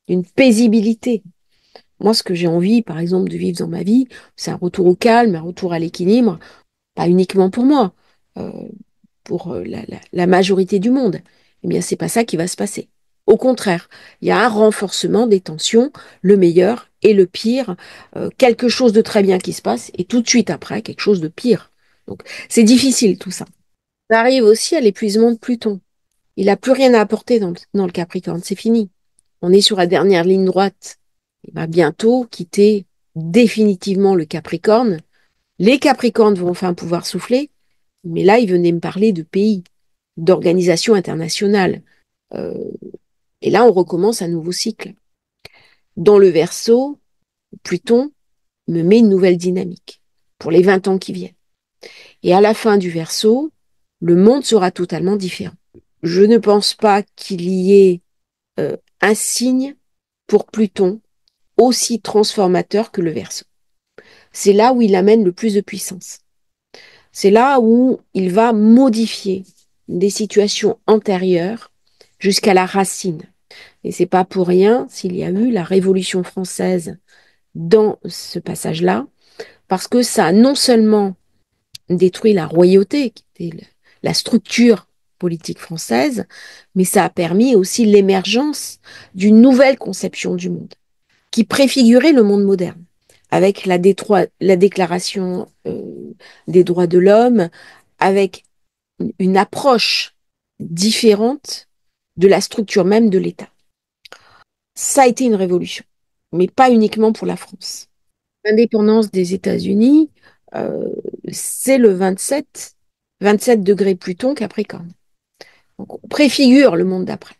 d'une paisibilité. Moi, ce que j'ai envie, par exemple, de vivre dans ma vie, c'est un retour au calme, un retour à l'équilibre, pas uniquement pour moi, euh, pour la majorité du monde. Eh bien, c'est pas ça qui va se passer. Au contraire, il y a un renforcement des tensions, le meilleur et le pire, quelque chose de très bien qui se passe, et tout de suite après, quelque chose de pire. Donc, c'est difficile tout ça. Ça arrive aussi à l'épuisement de Pluton. Il n'a plus rien à apporter dans le Capricorne, c'est fini. On est sur la dernière ligne droite. Il va bientôt quitter définitivement le Capricorne. Les Capricornes vont enfin pouvoir souffler, mais là, il venait me parler de pays, d'organisations internationales. Euh, et là, on recommence un nouveau cycle. Dans le Verseau, Pluton me met une nouvelle dynamique pour les 20 ans qui viennent. Et à la fin du Verseau, le monde sera totalement différent. Je ne pense pas qu'il y ait un signe pour Pluton aussi transformateur que le Verseau. C'est là où il amène le plus de puissance. C'est là où il va modifier des situations antérieures jusqu'à la racine. Et c'est pas pour rien s'il y a eu la Révolution française dans ce passage-là, parce que ça a non seulement détruit la royauté, qui était la structure politique française, mais ça a permis aussi l'émergence d'une nouvelle conception du monde, qui préfigurait le monde moderne, avec la déclaration des droits de l'homme, avec une approche différente de la structure même de l'État. Ça a été une révolution, mais pas uniquement pour la France. L'indépendance des États-Unis, euh, c'est le 27 degrés Pluton Capricorne. Donc, on préfigure le monde d'après.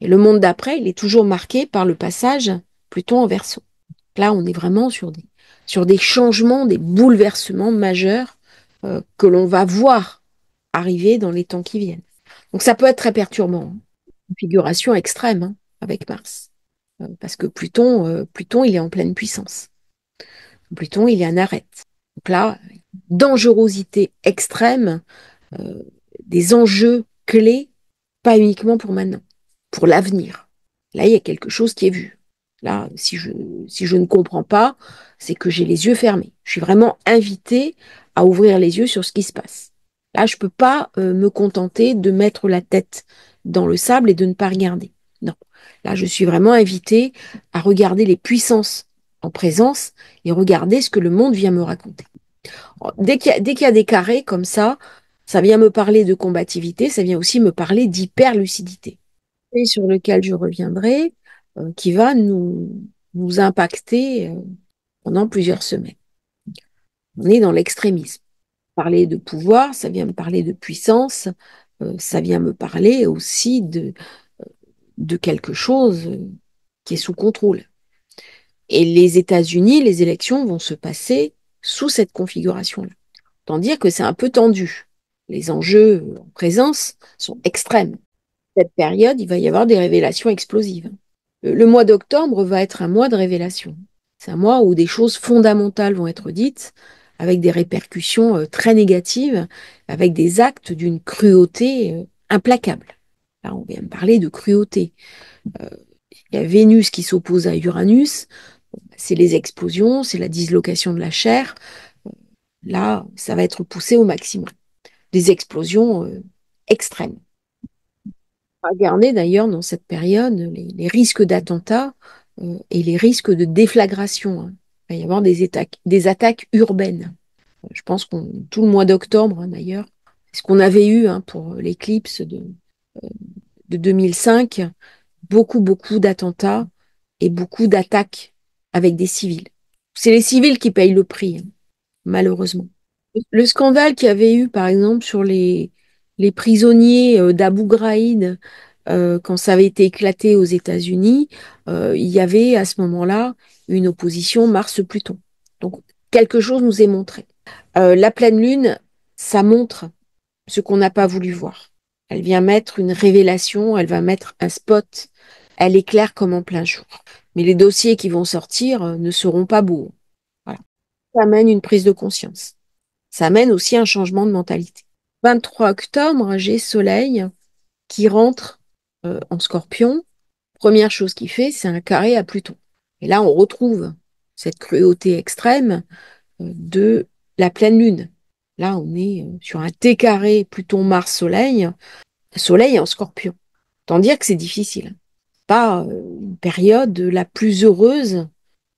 Et le monde d'après, il est toujours marqué par le passage Pluton en Verseau. Là, on est vraiment sur des changements, des bouleversements majeurs que l'on va voir arriver dans les temps qui viennent. Donc ça peut être très perturbant, hein. Configuration extrême, hein, avec Mars. Parce que Pluton, il est en pleine puissance. Pluton, il est en arête. Donc là, dangerosité extrême, euh, des enjeux clés, pas uniquement pour maintenant, pour l'avenir. Là, il y a quelque chose qui est vu. Là, si je ne comprends pas, c'est que j'ai les yeux fermés. Je suis vraiment invitée à ouvrir les yeux sur ce qui se passe. Là, je ne peux pas me contenter de mettre la tête dans le sable et de ne pas regarder. Non. Là, je suis vraiment invitée à regarder les puissances en présence et regarder ce que le monde vient me raconter. Dès qu'il y a des carrés comme ça vient me parler de combativité, ça vient aussi me parler d'hyperlucidité. Et sur lequel je reviendrai, qui va nous impacter pendant plusieurs semaines. On est dans l'extrémisme. Parler de pouvoir, ça vient me parler de puissance, ça vient me parler aussi de quelque chose qui est sous contrôle. Et les États-Unis, les élections vont se passer sous cette configuration-là. Tant dire que c'est un peu tendu. Les enjeux en présence sont extrêmes. Cette période, il va y avoir des révélations explosives. Le mois d'octobre va être un mois de révélation. C'est un mois où des choses fondamentales vont être dites, avec des répercussions très négatives, avec des actes d'une cruauté implacable. Là, on vient me parler de cruauté. Euh, il y a Vénus qui s'oppose à Uranus, c'est les explosions, c'est la dislocation de la chair. Là, ça va être poussé au maximum. Des explosions extrêmes. On va garder d'ailleurs dans cette période les risques d'attentats et les risques de déflagration, hein. Il va y avoir des attaques urbaines. Je pense qu'on tout le mois d'octobre, hein, d'ailleurs, ce qu'on avait eu, hein, pour l'éclipse de 2005, beaucoup d'attentats et beaucoup d'attaques avec des civils. C'est les civils qui payent le prix, hein, malheureusement. Le scandale qu'il y avait eu, par exemple, sur les prisonniers d'Abu Ghraib, quand ça avait été éclaté aux États-Unis, il y avait à ce moment-là une opposition Mars-Pluton. Donc, quelque chose nous est montré. La pleine lune, ça montre ce qu'on n'a pas voulu voir. Elle vient mettre une révélation, elle va mettre un spot, elle éclaire comme en plein jour. Mais les dossiers qui vont sortir ne seront pas beaux. Voilà. Ça amène une prise de conscience. Ça amène aussi un changement de mentalité. 23 octobre, j'ai Soleil qui rentre en Scorpion. Première chose qu'il fait, c'est un carré à Pluton. Et là, on retrouve cette cruauté extrême de la pleine lune. Là, on est sur un T carré Pluton-Mars-Soleil, Soleil en Scorpion. Tant dire que c'est difficile. Pas une période la plus heureuse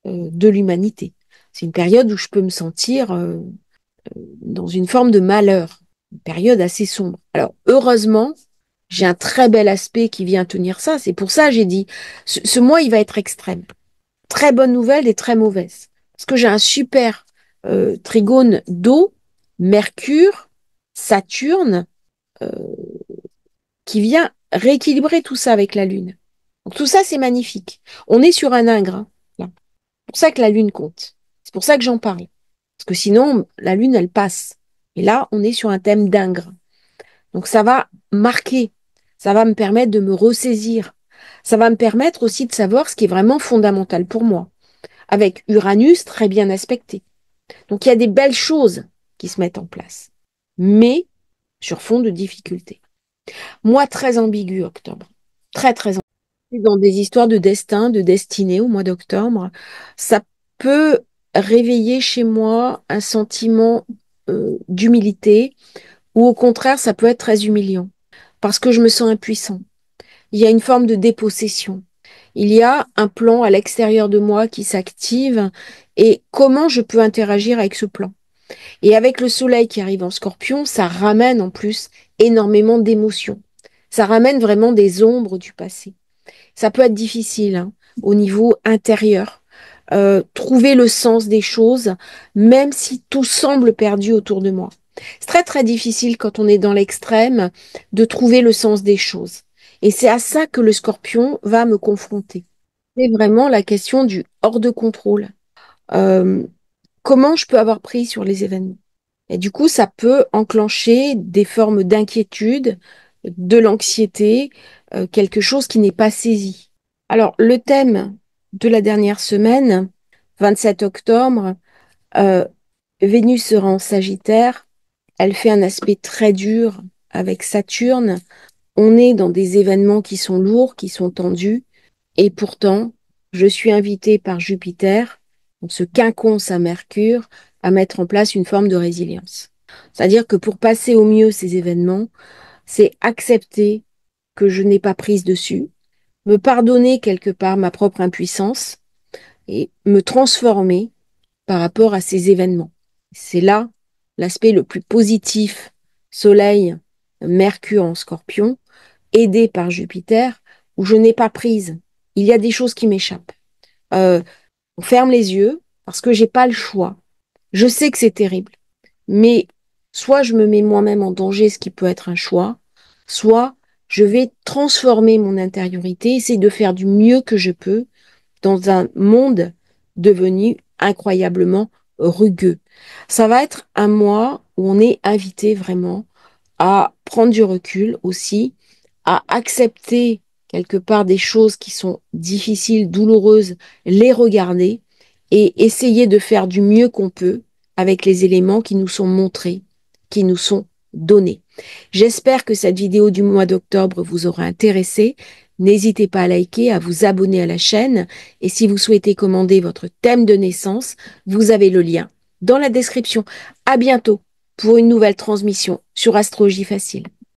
de l'humanité. C'est une période où je peux me sentir dans une forme de malheur, une période assez sombre. Alors, heureusement, j'ai un très bel aspect qui vient tenir ça. C'est pour ça que j'ai dit, ce mois, il va être extrême. Très bonne nouvelle et très mauvaise. Parce que j'ai un super trigone d'eau, Mercure, Saturne, euh, qui vient rééquilibrer tout ça avec la Lune. Donc tout ça, c'est magnifique. On est sur un ingrat, là. C'est pour ça que la Lune compte. C'est pour ça que j'en parle. Parce que sinon, la Lune, elle passe. Et là, on est sur un thème d'ingrat. Donc ça va marquer. Ça va me permettre de me ressaisir. Ça va me permettre aussi de savoir ce qui est vraiment fondamental pour moi. Avec Uranus très bien aspecté. Donc il y a des belles choses qui se mettent en place. Mais sur fond de difficultés. Moi, très ambigu, octobre. Très ambigu. Dans des histoires de destin, de destinée au mois d'octobre, ça peut réveiller chez moi un sentiment d'humilité, ou au contraire, ça peut être très humiliant, parce que je me sens impuissant. Il y a une forme de dépossession. Il y a un plan à l'extérieur de moi qui s'active, et comment je peux interagir avec ce plan. Et avec le soleil qui arrive en Scorpion, ça ramène en plus énormément d'émotions. Ça ramène vraiment des ombres du passé. Ça peut être difficile hein, au niveau intérieur. Trouver le sens des choses, même si tout semble perdu autour de moi. C'est très très difficile quand on est dans l'extrême de trouver le sens des choses. Et c'est à ça que le scorpion va me confronter. C'est vraiment la question du hors de contrôle. Euh, Comment je peux avoir pris sur les événements? Et du coup, ça peut enclencher des formes d'inquiétude, de l'anxiété, quelque chose qui n'est pas saisi. Alors, le thème de la dernière semaine, 27 octobre, euh, Vénus sera en Sagittaire. Elle fait un aspect très dur avec Saturne. On est dans des événements qui sont lourds, qui sont tendus. Et pourtant, je suis invitée par Jupiter, donc ce quinconce à Mercure, à mettre en place une forme de résilience. C'est-à-dire que pour passer au mieux ces événements, c'est accepter que je n'ai pas prise dessus, me pardonner quelque part ma propre impuissance et me transformer par rapport à ces événements. C'est là l'aspect le plus positif, Soleil, Mercure en Scorpion, aidé par Jupiter, où je n'ai pas prise. Il y a des choses qui m'échappent. Euh, on ferme les yeux parce que j'ai pas le choix. Je sais que c'est terrible, mais soit je me mets moi-même en danger, ce qui peut être un choix, soit je vais transformer mon intériorité, essayer de faire du mieux que je peux dans un monde devenu incroyablement rugueux. Ça va être un mois où on est invité vraiment à prendre du recul aussi, à accepter quelque part des choses qui sont difficiles, douloureuses, les regarder et essayer de faire du mieux qu'on peut avec les éléments qui nous sont montrés, qui nous sont donnés. J'espère que cette vidéo du mois d'octobre vous aura intéressé. N'hésitez pas à liker, à vous abonner à la chaîne et si vous souhaitez commander votre thème de naissance, vous avez le lien dans la description. À bientôt pour une nouvelle transmission sur Astrologie Facile.